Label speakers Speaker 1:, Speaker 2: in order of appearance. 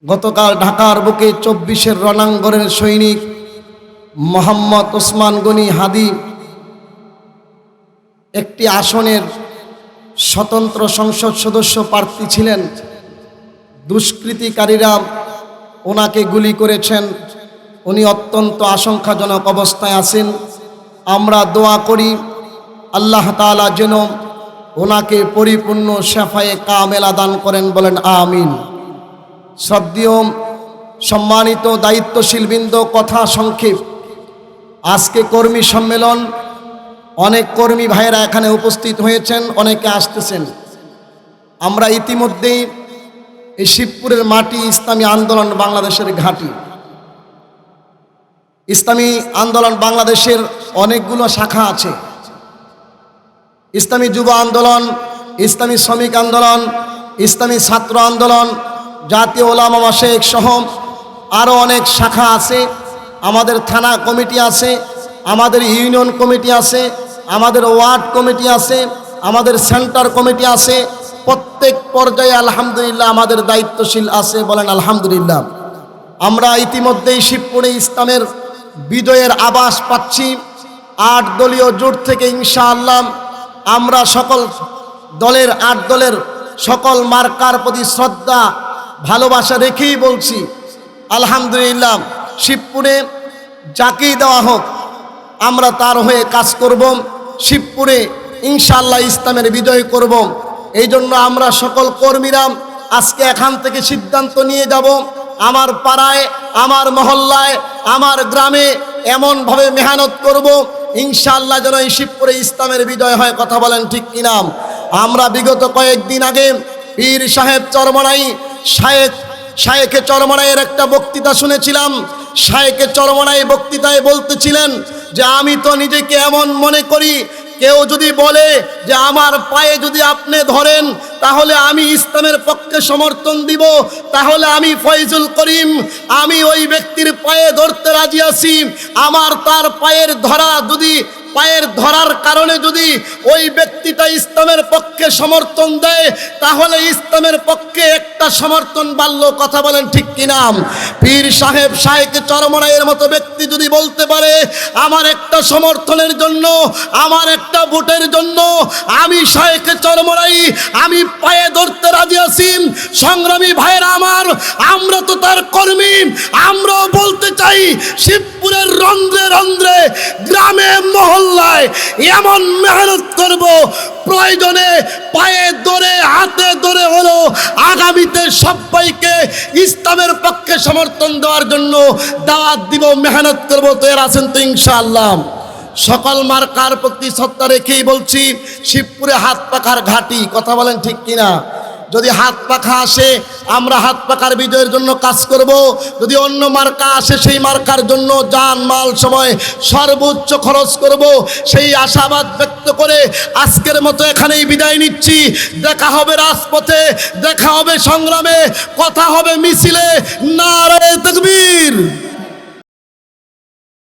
Speaker 1: গতকাল ঢাকার বুকে ২৪-এর রণাঙ্গনের সৈনিক মোহাম্মদ ওসমান গনি হাদি একটি আসনের স্বতন্ত্র সংসদ সদস্য প্রার্থী ছিলেন। দুষ্কৃতিকারীরা ওনাকে গুলি করেছেন। উনি অত্যন্ত আশঙ্কাজনক অবস্থায় আছেন। আমরা দোয়া করি আল্লাহ তাআলা যেন ওনাকে পরিপূর্ণ শেফায়ে কামেলা দান করেন, বলেন আমিন। শ্রদ্ধেয় সম্মানিত দায়িত্বশীল বৃন্দ, কথা সংক্ষেপ। আজকে কর্মী সম্মেলন, অনেক কর্মী ভাইয়েরা এখানে উপস্থিত হয়েছেন, অনেকে আসতেছেন। আমরা ইতিমধ্যেই এই শিবপুরের মাটি ইসলামী আন্দোলন বাংলাদেশের ঘাঁটি। ইসলামী আন্দোলন বাংলাদেশের অনেকগুলো শাখা আছে। ইসলামী যুব আন্দোলন, ইসলামী শ্রমিক আন্দোলন, ইসলামী ছাত্র আন্দোলন, জাতীয় ওলামা মাশায়েখ সহ আরও অনেক শাখা আছে। আমাদের থানা কমিটি আছে, আমাদের ইউনিয়ন কমিটি আছে, আমাদের ওয়ার্ড কমিটি আছে, আমাদের সেন্টার কমিটি আছে। প্রত্যেক পর্যায়ে আলহামদুলিল্লাহ আমাদের দায়িত্বশীল আছে, বলেন আলহামদুলিল্লাহ। আমরা ইতিমধ্যেই শিবপুরে ইসলামের বিজয়ের আভাস পাচ্ছি। ৮ দলীয় জোট থেকে ইনশাআল্লাহ আমরা সকল দলের ৮ দলের সকল মার্কার প্রতি শ্রদ্ধা ভালোবাসা রেখেই বলছি আলহামদুলিল্লাহ, শিবপুরে যাকেই দেওয়া হোক আমরা তার হয়ে কাজ করব। শিবপুরে ইনশাআল্লাহ ইসলামের বিজয় করব। এই জন্য আমরা সকল কর্মীরা আজকে এখান থেকে সিদ্ধান্ত নিয়ে যাব, আমার পাড়ায়, আমার মহল্লায়, আমার গ্রামে এমনভাবে মেহনত করব ইনশাআল্লাহ যেন এই শিবপুরে ইসলামের বিজয় হয়। কথা বলেন ঠিক কিনা? আমরা বিগত কয়েকদিন আগে পীর সাহেব চরমনাই শায়েখে চরমনাইয়ের একটা বক্তৃতা শুনেছিলাম। শায়েখে চরমনাই বক্তৃতায় বলতেছিলেন যে আমি তো নিজেকে এমন মনে করি, কেউ যদি বলে যে আমার পায়ে যদি আপনি ধরেন তাহলে আমি ইসলামের পক্ষে সমর্থন দিব, তাহলে আমি ফয়জুল করিম, আমি ওই ব্যক্তির পায়ে ধরতে রাজি আছি। আমার তার পায়ের ধরার কারণে যদি ওই ব্যক্তিটা ইসলামের পক্ষে সমর্থন দেয় তাহলে ইসলামের পক্ষে একটা সমর্থন বাড়ল। কথা বলেন ঠিক কিনা? পীর সাহেব শায়েখে চরমনাইয়ের মতো ব্যক্তি যদি বলতে পারে আমার একটা সমর্থনের জন্য, আমার একটা ভোটের জন্য আমি শায়েখে চরমনাই আমি পায়ে ধরতে রাজি আছি। সংগ্রামী ভাইরা আমার, আমরা তো তার কর্মী। আমরাও বলতে চাই শিবপুরের রন্ধ্রে রন্ধ্রে, গ্রামে মহল্লায় এমন মেহনত করব, প্রয়োজনে পায়ে ধরে হাতে ধরে হলো আগামীতে সবাইকে ইসলামের পক্ষে সমর্থন দেওয়ার জন্য দাওয়াত দিব, মেহনত করব। তো এর আছেন তো ইনশাআল্লাহ। সকল মার্কার প্রতি শ্রদ্ধা রেখেই বলছি শিবপুরে হাত পাখার ঘাঁটি। কথা বলেন ঠিক কিনা? যদি হাত পাখা আসে আমরা হাত পাখার বিজয়ের জন্য কাজ করব। যদি অন্য মার্কা আসে সেই মার্কার জন্য জান মাল সময় সর্বোচ্চ খরচ করব। সেই আশাবাদ ব্যক্ত করে আজকের মতো এখানেই বিদায় নিচ্ছি। দেখা হবে রাজপথে, দেখা হবে সংগ্রামে, কথা হবে মিছিলে। নারে তাকবীর।